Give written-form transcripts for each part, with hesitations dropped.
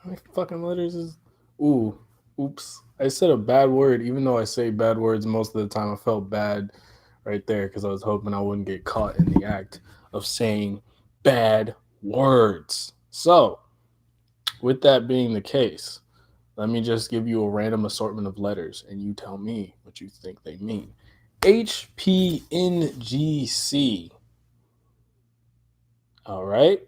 many fucking letters is? Ooh, oops. I said a bad word, even though I say bad words most of the time. I felt bad right there because I was hoping I wouldn't get caught in the act of saying bad words. So, with that being the case, let me just give you a random assortment of letters and you tell me what you think they mean. HPNGC. All right.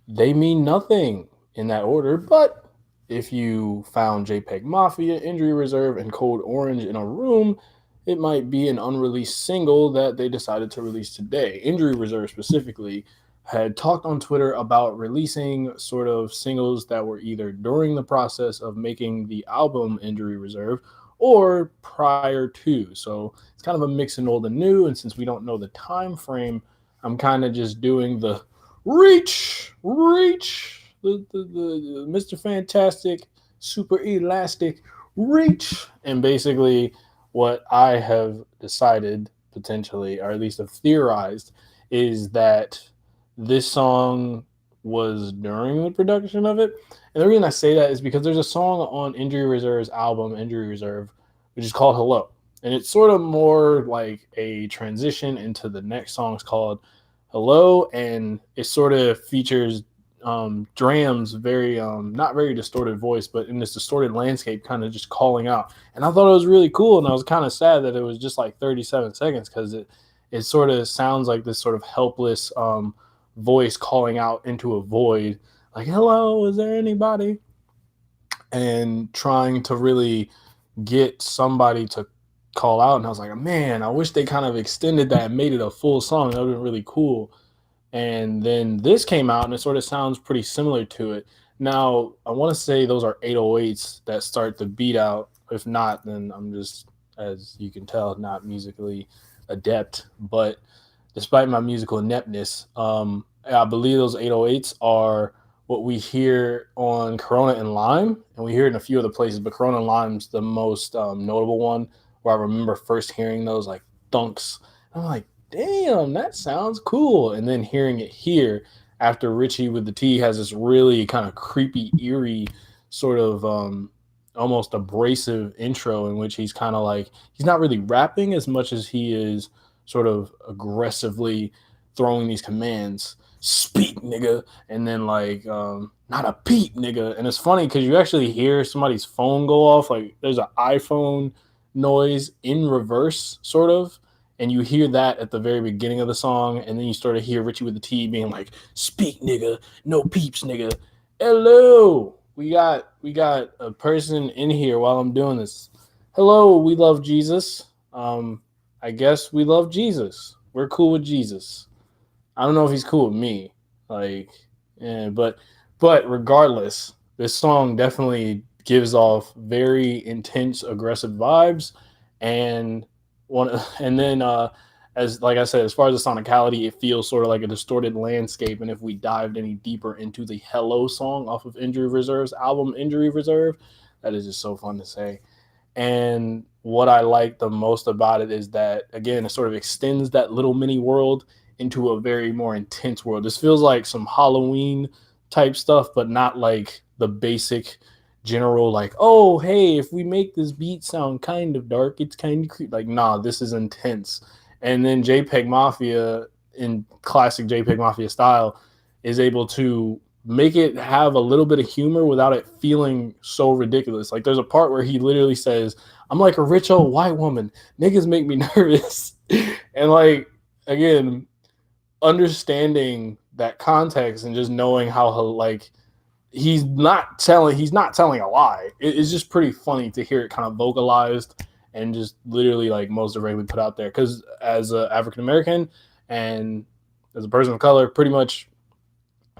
They mean nothing in that order, but if you found JPEG Mafia, Injury Reserve, and Code Orange in a room, it might be an unreleased single that they decided to release today. Injury Reserve specifically had talked on Twitter about releasing sort of singles that were either during the process of making the album Injury Reserve or prior to. So it's kind of a mix of old and new. And since we don't know the time frame, I'm kind of just doing the reach, the Mr. Fantastic, super elastic reach. And basically, what I have decided potentially, or at least have theorized, is that this song was during the production of it. And the reason I say that is because there's a song on Injury Reserve's album, Injury Reserve, which is called Hello. And it's sort of more like a transition into the next song. It's called Hello, and it sort of features Dram's very not very distorted voice, but in this distorted landscape, kind of just calling out. And I thought it was really cool, and I was kind of sad that it was just like 37 seconds because it sort of sounds like this sort of helpless voice calling out into a void, like "Hello, is there anybody?" and trying to really get somebody to call out. And I was like, man, I wish they kind of extended that and made it a full song. That would have been really cool. And then this came out and it sort of sounds pretty similar to it. Now, I want to say those are 808s that start the beat out. If not, then I'm just, as you can tell, not musically adept. But despite my musical ineptness, I believe those 808s are what we hear on Corona and Lime, and we hear it in a few other places. But Corona and Lime's the most notable one, where I remember first hearing those like thunks. I'm like, damn, that sounds cool. And then hearing it here after Richie with the T has this really kind of creepy, eerie, sort of almost abrasive intro in which he's kind of like, he's not really rapping as much as he is sort of aggressively throwing these commands. Speak, nigga, and then like not a peep, nigga. And it's funny because you actually hear somebody's phone go off. Like there's an iPhone noise in reverse, sort of, and you hear that at the very beginning of the song, and then you start to hear Richie with the T being like, "Speak, nigga, no peeps, nigga. Hello, we got a person in here while I'm doing this. Hello, we love Jesus. I guess we love Jesus. We're cool with Jesus. I don't know if he's cool with me. Like, but regardless, this song definitely gives off very intense, aggressive vibes, and and then as like I said, as far as the sonicality, it feels sort of like a distorted landscape. And if we dived any deeper into the Hello song off of Injury Reserve's album, Injury Reserve, that is just so fun to say. And what I like the most about it is that, again, it sort of extends that little mini world into a very more intense world. This feels like some Halloween type stuff, but not like the basic general, like, oh, hey, if we make this beat sound kind of dark, it's kind of creepy. Like, nah, this is intense. And then JPEG Mafia, in classic JPEG Mafia style, is able to make it have a little bit of humor without it feeling so ridiculous. Like there's a part where he literally says, "I'm like a rich old white woman. Niggas make me nervous." And like again, understanding that context and just knowing how like he's not telling a lie. It's just pretty funny to hear it kind of vocalized and just literally like most directly put out there. Because as an African American and as a person of color, pretty much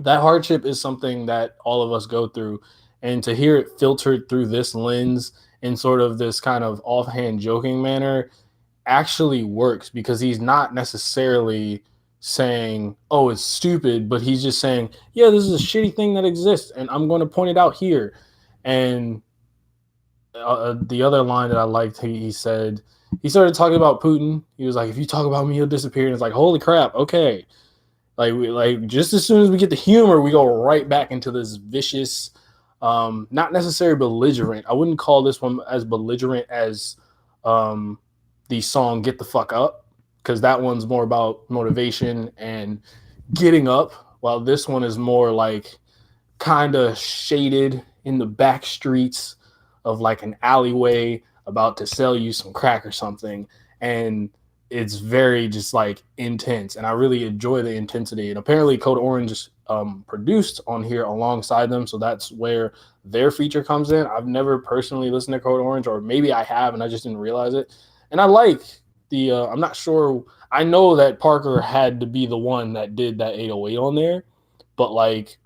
that hardship is something that all of us go through, and to hear it filtered through this lens in sort of this kind of offhand joking manner actually works because he's not necessarily saying, "Oh, it's stupid," but he's just saying, "Yeah, this is a shitty thing that exists and I'm going to point it out here." And the other line that I liked, he said, he started talking about Putin. He was like, "If you talk about me, he'll disappear." And it's like, holy crap, okay. Like just as soon as we get the humor, we go right back into this vicious, Not necessarily belligerent. I wouldn't call this one as belligerent as um, the song "Get the Fuck Up," because that one's more about motivation and getting up, while this one is more like kind of shaded in the back streets of like an alleyway about to sell you some crack or something. And it's very just like intense. And I really enjoy the intensity. And apparently, Code Orange produced on here alongside them. So that's where their feature comes in. I've never personally listened to Code Orange, or maybe I have and I just didn't realize it. And I like I'm not sure. I know that Parker had to be the one that did that 808 on there, but like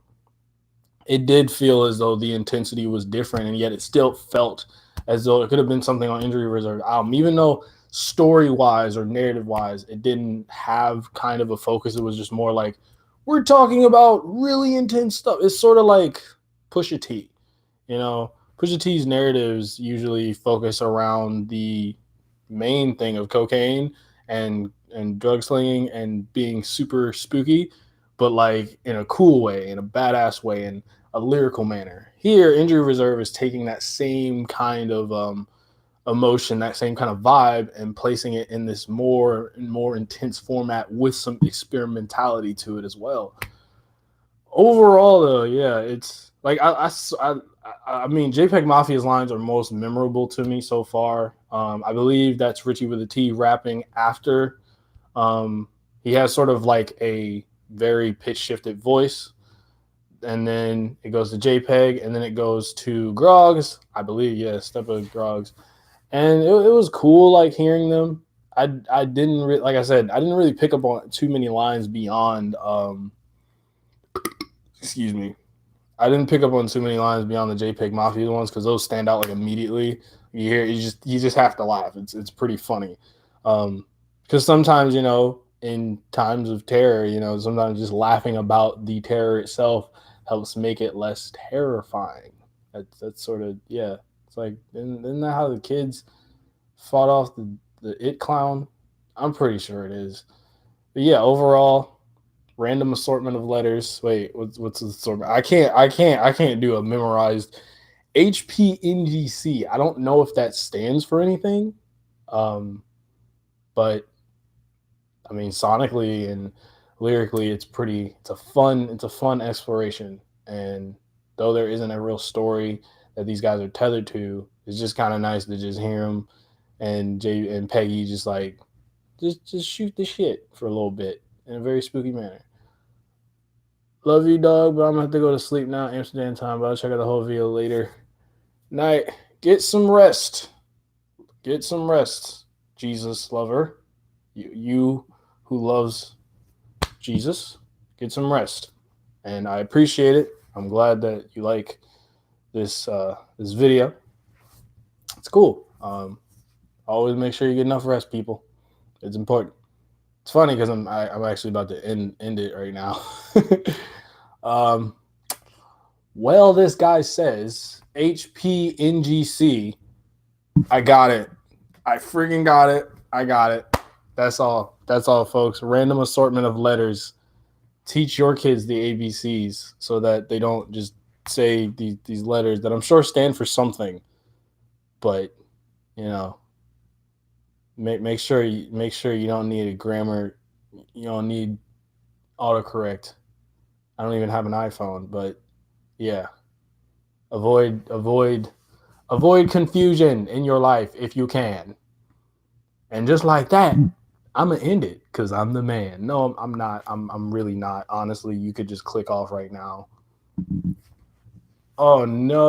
it did feel as though the intensity was different, and yet it still felt as though it could have been something on Injury Reserve album, even though story wise or narrative wise, it didn't have kind of a focus. It was just more like we're talking about really intense stuff. It's sort of like Pusha T, you know. Pusha T's narratives usually focus around the main thing of cocaine and drug slinging and being super spooky, but like in a cool way, in a badass way, in a lyrical manner. Here, Injury Reserve is taking that same kind of emotion, that same kind of vibe, and placing it in this more and more intense format with some experimentality to it as well. Overall, though, yeah, it's like I mean, JPEG Mafia's lines are most memorable to me so far. I believe that's Richie with a T rapping after. He has sort of like a very pitch shifted voice, and then it goes to JPEG, and then it goes to Grogs, I believe, yeah, Step of Grogs, and it was cool like hearing them. I didn't like I said, I didn't really pick up on too many lines beyond excuse me. I didn't pick up on too many lines beyond the JPEG Mafia ones because those stand out like immediately. You hear you just have to laugh. It's pretty funny. Because sometimes, you know, in times of terror, you know, sometimes just laughing about the terror itself helps make it less terrifying. That's sort of, yeah. It's like, isn't that how the kids fought off the it clown? I'm pretty sure it is. But yeah, overall, random assortment of letters. Wait, what's the assortment? I can't do a memorized HPNGC. I don't know if that stands for anything. But I mean, sonically and lyrically, it's a fun exploration. And though there isn't a real story that these guys are tethered to, it's just kind of nice to just hear them and Jay and Peggy just like just shoot the shit for a little bit in a very spooky manner. Love you, dog, but I'm gonna have to go to sleep now. Amsterdam time, but I'll check out the whole video later. Night. Get some rest. Get some rest, Jesus lover. You who loves Jesus, get some rest. And I appreciate it. I'm glad that you like this video. It's cool. Always make sure you get enough rest, people. It's important. It's funny because I'm actually about to end it right now. Well, this guy says HPNGC. I got it. I freaking got it. I got it. That's all. That's all, folks. Random assortment of letters. Teach your kids the ABCs so that they don't just say these letters that I'm sure stand for something. But you know, make sure you don't need a grammar. You don't need autocorrect. I don't even have an iPhone, but yeah. Avoid confusion in your life if you can. And just like that, I'm gonna end it because I'm the man. No, I'm not. I'm really not. Honestly, you could just click off right now. Oh no.